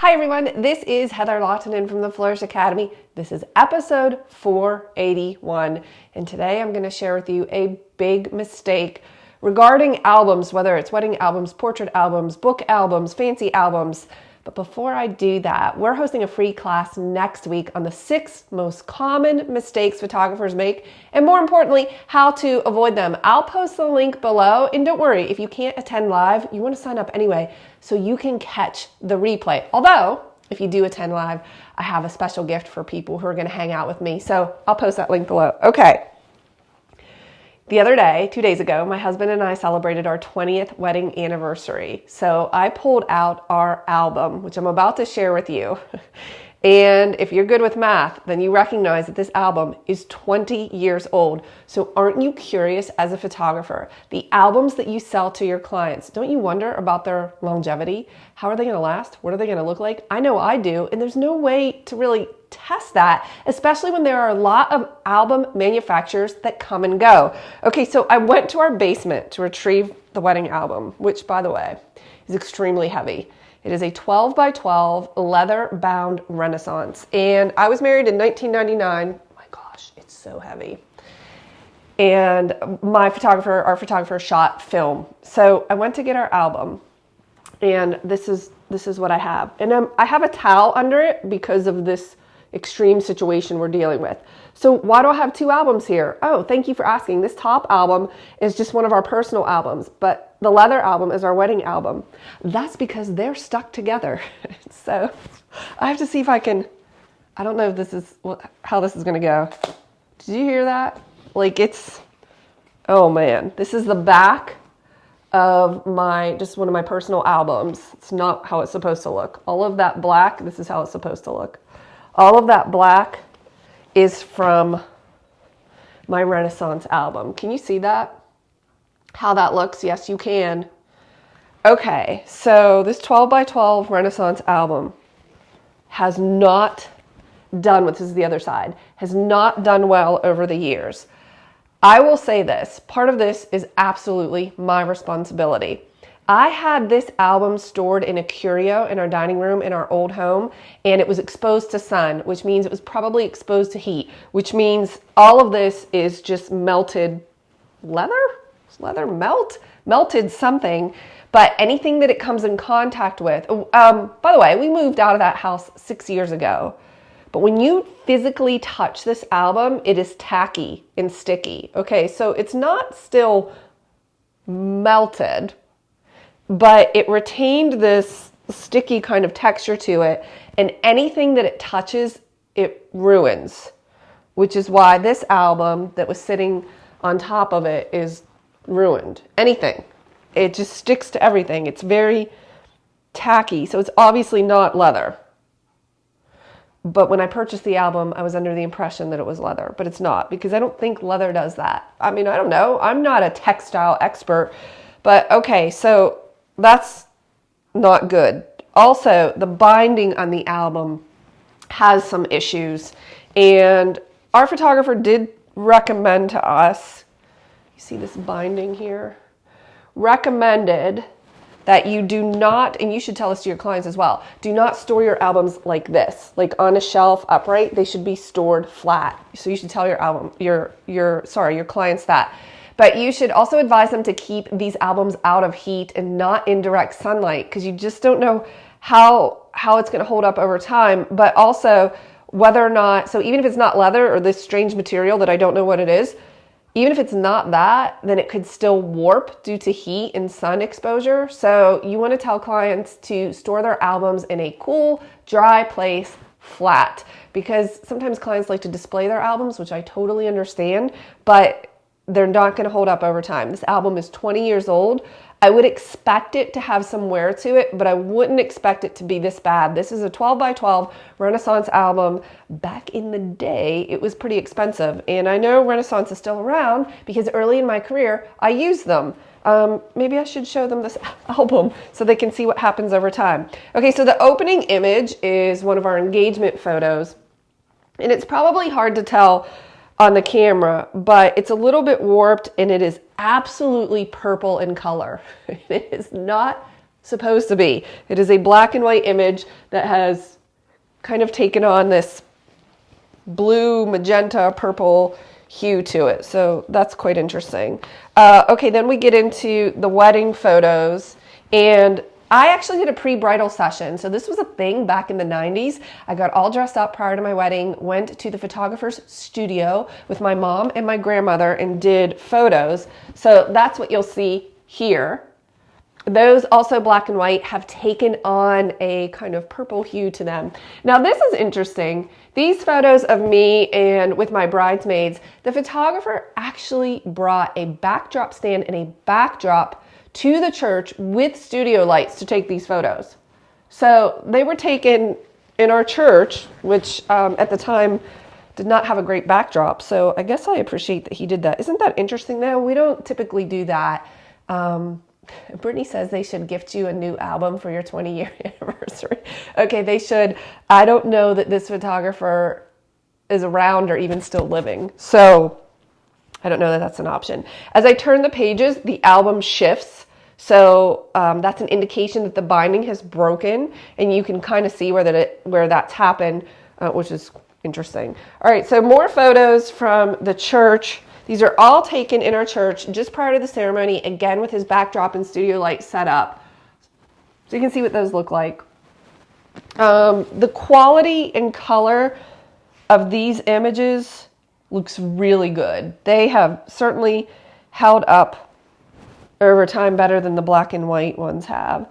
Hi everyone, this is Heather Lawtonen from the Flourish Academy. This is episode 481, and today I'm going to share with you a big mistake regarding albums, whether it's wedding albums, portrait albums, book albums, fancy albums. But before I do that, we're hosting a free class next week on the 6 most common mistakes photographers make, and more importantly, how to avoid them. I'll post the link below, and don't worry, if you can't attend live, you want to sign up anyway so you can catch the replay. Although, if you do attend live, I have a special gift for people who are going to hang out with me, so I'll post that link below. Okay. The other day, 2 days ago, my husband and I celebrated our 20th wedding anniversary. So I pulled out our album, which I'm about to share with you. And if you're good with math, then you recognize that this album is 20 years old. So aren't you curious as a photographer? The albums that you sell to your clients, don't you wonder about their longevity? How are they going to last? What are they going to look like? I know I do, and there's no way to really test that, especially when there are a lot of album manufacturers that come and go. Okay, so I went to our basement to retrieve the wedding album, which, by the way, is extremely heavy. It is a 12 by 12 leather bound Renaissance. And I was married in 1999. Oh my gosh, it's so heavy. And our photographer shot film. So I went to get our album, and this is what I have. And I have a towel under it because of this extreme situation we're dealing with. So why do I have 2 albums here? Oh, thank you for asking. This top album is just one of our personal albums, but the leather album is our wedding album. That's because they're stuck together. So I have to see if I don't know if this is how this is going to go. Did you hear that? Oh man, this is the back of just one of my personal albums. It's not how it's supposed to look. All of that black, this is how it's supposed to look. All of that black is from my Renaissance album. Can you see that? How that looks? Yes, you can. Okay, so this 12 by 12 Renaissance album has not done, this is the other side, has not done well over the years. I will say this, part of this is absolutely my responsibility. I had this album stored in a curio in our dining room in our old home, and it was exposed to sun, which means it was probably exposed to heat, which means all of this is just melted leather? Does leather melt? Melted something, but anything that it comes in contact with. By the way, we moved out of that house 6 years ago, but when you physically touch this album, it is tacky and sticky. Okay, so it's not still melted, but it retained this sticky kind of texture to it, and anything that it touches, it ruins, which is why this album that was sitting on top of it is ruined. Anything. It just sticks to everything. It's very tacky, so it's obviously not leather. But when I purchased the album, I was under the impression that it was leather, but it's not, because I don't think leather does that. I mean, I don't know. I'm not a textile expert, but okay, so that's not good. Also, the binding on the album has some issues, and our photographer did recommend to us, you see this binding here, recommended that you do not, and you should tell this to your clients as well, do not store your albums like this, like on a shelf upright. They should be stored flat. So you should tell your clients that. But you should also advise them to keep these albums out of heat and not in direct sunlight, because you just don't know how it's going to hold up over time. But also whether or not, so even if it's not leather or this strange material that I don't know what it is, even if it's not that, then it could still warp due to heat and sun exposure. So you want to tell clients to store their albums in a cool, dry place, flat, because sometimes clients like to display their albums, which I totally understand, but they're not going to hold up over time. This album is 20 years old. I would expect it to have some wear to it, but I wouldn't expect it to be this bad. This is a 12 by 12 Renaissance album. Back in the day, it was pretty expensive. And I know Renaissance is still around because early in my career, I used them. Maybe I should show them this album so they can see what happens over time. Okay, so the opening image is one of our engagement photos. And it's probably hard to tell on the camera, but it's a little bit warped, and it is absolutely purple in color. It is not supposed to be. It is a black and white image that has kind of taken on this blue, magenta, purple hue to it. So that's quite interesting. Okay, then we get into the wedding photos, and I actually did a pre-bridal session. So this was a thing back in the 90s. I got all dressed up prior to my wedding, went to the photographer's studio with my mom and my grandmother and did photos. So that's what you'll see here. Those, also black and white, have taken on a kind of purple hue to them. Now this is interesting. These photos of me and with my bridesmaids, the photographer actually brought a backdrop stand and a backdrop to the church with studio lights to take these photos. So they were taken in our church, which at the time did not have a great backdrop. So I guess I appreciate that he did that. Isn't that interesting though? We don't typically do that. Brittany says they should gift you a new album for your 20-year anniversary. Okay, they should. I don't know that this photographer is around or even still living. So I don't know that that's an option. As I turn the pages, the album shifts. So that's an indication that the binding has broken, and you can kind of see where that's happened, which is interesting. All right, so more photos from the church. These are all taken in our church just prior to the ceremony, again with his backdrop and studio light set up. So you can see what those look like. The quality and color of these images looks really good. They have certainly held up over time better than the black and white ones have.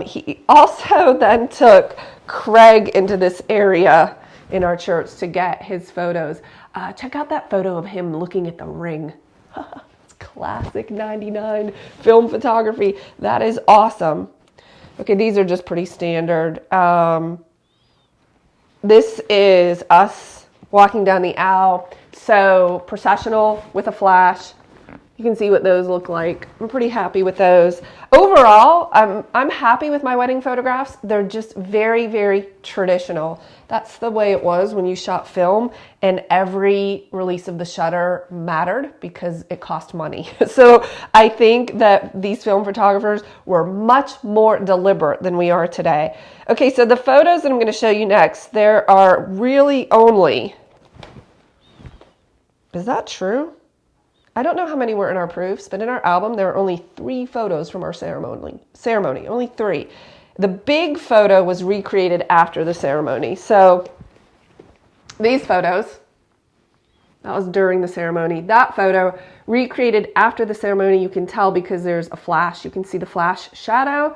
He also then took Craig into this area in our church to get his photos. Check out that photo of him looking at the ring. It's classic 99 film photography. That is awesome. Okay, these are just pretty standard. This is us walking down the aisle. So processional with a flash. You can see what those look like. I'm pretty happy with those. Overall, I'm happy with my wedding photographs. They're just very, very traditional. That's the way it was when you shot film, and every release of the shutter mattered because it cost money. So I think that these film photographers were much more deliberate than we are today. Okay, so the photos that I'm going to show you next, there are really only... Is that true? I don't know how many were in our proofs, but in our album, there are only 3 photos from our ceremony, only 3. The big photo was recreated after the ceremony. So these photos, that was during the ceremony. That photo recreated after the ceremony, you can tell because there's a flash. You can see the flash shadow.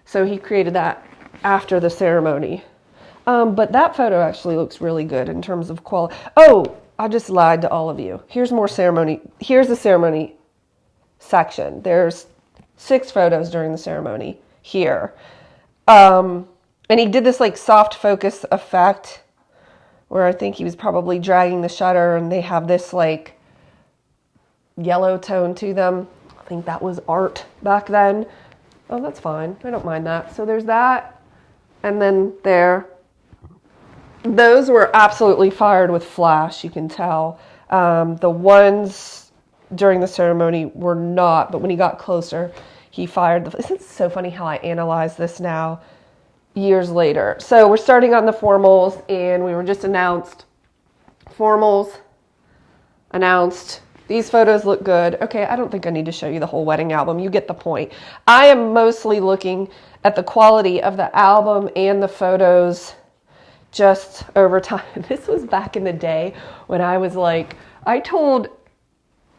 So he created that after the ceremony. But that photo actually looks really good in terms of quality. Oh, I just lied to all of you. Here's more ceremony. Here's the ceremony section. There's 6 photos during the ceremony here. And he did this like soft focus effect where I think he was probably dragging the shutter, and they have this like yellow tone to them. I think that was art back then. Oh, that's fine. I don't mind that. So there's that. And then there. Those were absolutely fired with flash, you can tell. The ones during the ceremony were not, but when he got closer, he fired the... Isn't it so funny how I analyze this now, years later? So we're starting on the formals, and we were just announced. Formals, announced. These photos look good. Okay, I don't think I need to show you the whole wedding album. You get the point. I am mostly looking at the quality of the album and the photos just over time. This was back in the day when I was like, I told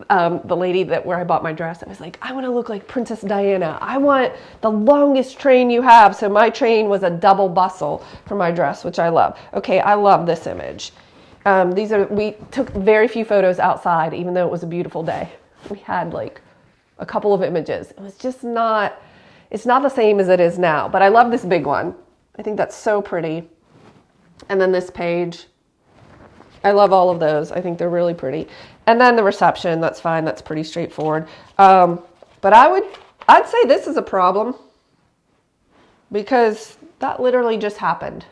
the lady where I bought my dress, I was like, I want to look like Princess Diana. I want the longest train you have. So my train was a double bustle for my dress, which I love. Okay, I love this image. We took very few photos outside, even though it was a beautiful day. We had like a couple of images. It was just not, it's not the same as it is now, but I love this big one. I think that's so pretty. And then this page, I love all of those. I think they're really pretty. And then the reception, that's fine. That's pretty straightforward. But I'd say this is a problem because that literally just happened.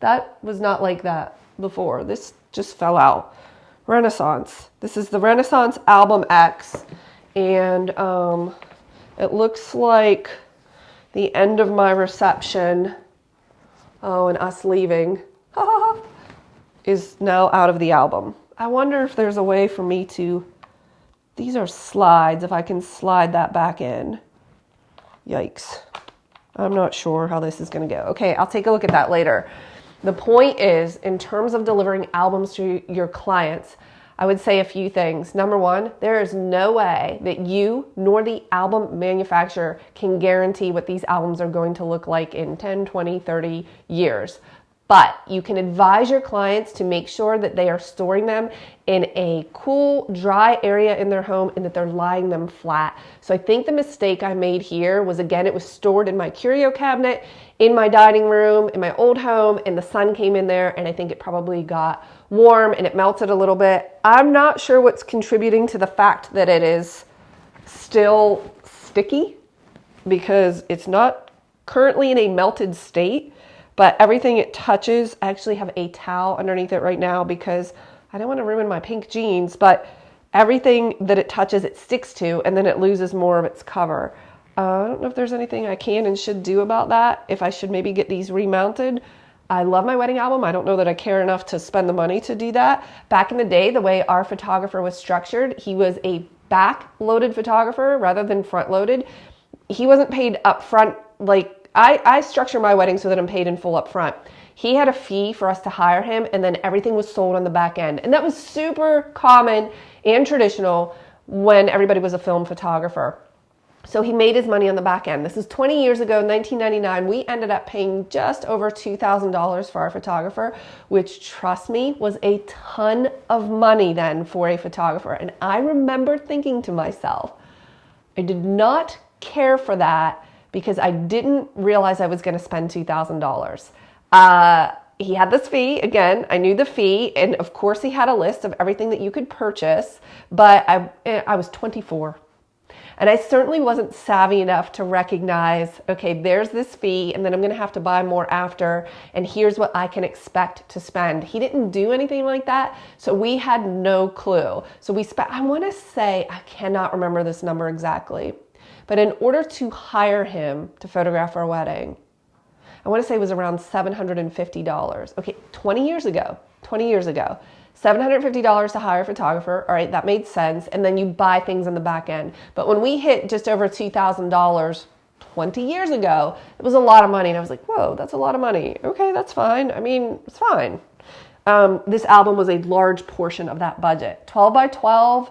That was not like that before. This just fell out. Renaissance. This is the Renaissance Album X. And it looks like the end of my reception, oh, and us leaving, is now out of the album. I wonder if there's a way for me to, these are slides, if I can slide that back in. Yikes. I'm not sure how this is going to go. Okay, I'll take a look at that later. The point is, in terms of delivering albums to your clients, I would say a few things. Number one, there is no way that you nor the album manufacturer can guarantee what these albums are going to look like in 10, 20, 30 years. But you can advise your clients to make sure that they are storing them in a cool, dry area in their home and that they're lying them flat. So I think the mistake I made here was, again, it was stored in my curio cabinet, in my dining room, in my old home, and the sun came in there, and I think it probably got warm and it melted a little bit. I'm not sure what's contributing to the fact that it is still sticky, because it's not currently in a melted state. But everything it touches, I actually have a towel underneath it right now because I don't want to ruin my pink jeans, but everything that it touches, it sticks to, and then it loses more of its cover. I don't know if there's anything I can and should do about that, if I should maybe get these remounted. I love my wedding album. I don't know that I care enough to spend the money to do that. Back in the day, the way our photographer was structured, he was a back-loaded photographer rather than front-loaded. He wasn't paid up front like I structure my wedding so that I'm paid in full up front. He had a fee for us to hire him, and then everything was sold on the back end. And that was super common and traditional when everybody was a film photographer. So he made his money on the back end. This is 20 years ago, 1999. We ended up paying just over $2,000 for our photographer, which, trust me, was a ton of money then for a photographer. And I remember thinking to myself, I did not care for that, because I didn't realize I was going to spend $2,000. He had this fee. Again, I knew the fee, and of course he had a list of everything that you could purchase, but I was 24. And I certainly wasn't savvy enough to recognize, okay, there's this fee, and then I'm going to have to buy more after, and here's what I can expect to spend. He didn't do anything like that, so we had no clue. So we spent, I want to say, I cannot remember this number exactly, but in order to hire him to photograph our wedding, I want to say it was around $750. Okay, 20 years ago, $750 to hire a photographer. All right, that made sense. And then you buy things on the back end. But when we hit just over $2,000 20 years ago, it was a lot of money. And I was like, whoa, that's a lot of money. Okay, that's fine. I mean, it's fine. This album was a large portion of that budget. 12 by 12.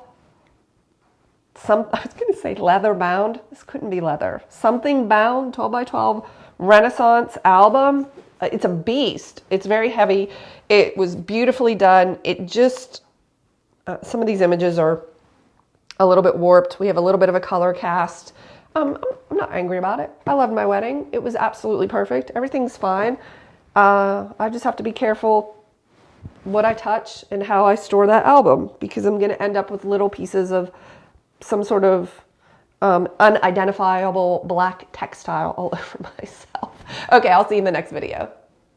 I was going to say leather bound. This couldn't be leather. Something bound, 12 by 12 Renaissance album. It's a beast. It's very heavy. It was beautifully done. It just, some of these images are a little bit warped. We have a little bit of a color cast. I'm not angry about it. I loved my wedding. It was absolutely perfect. Everything's fine. I just have to be careful what I touch and how I store that album, because I'm going to end up with little pieces of some sort of unidentifiable black textile all over myself. Okay, I'll see you in the next video.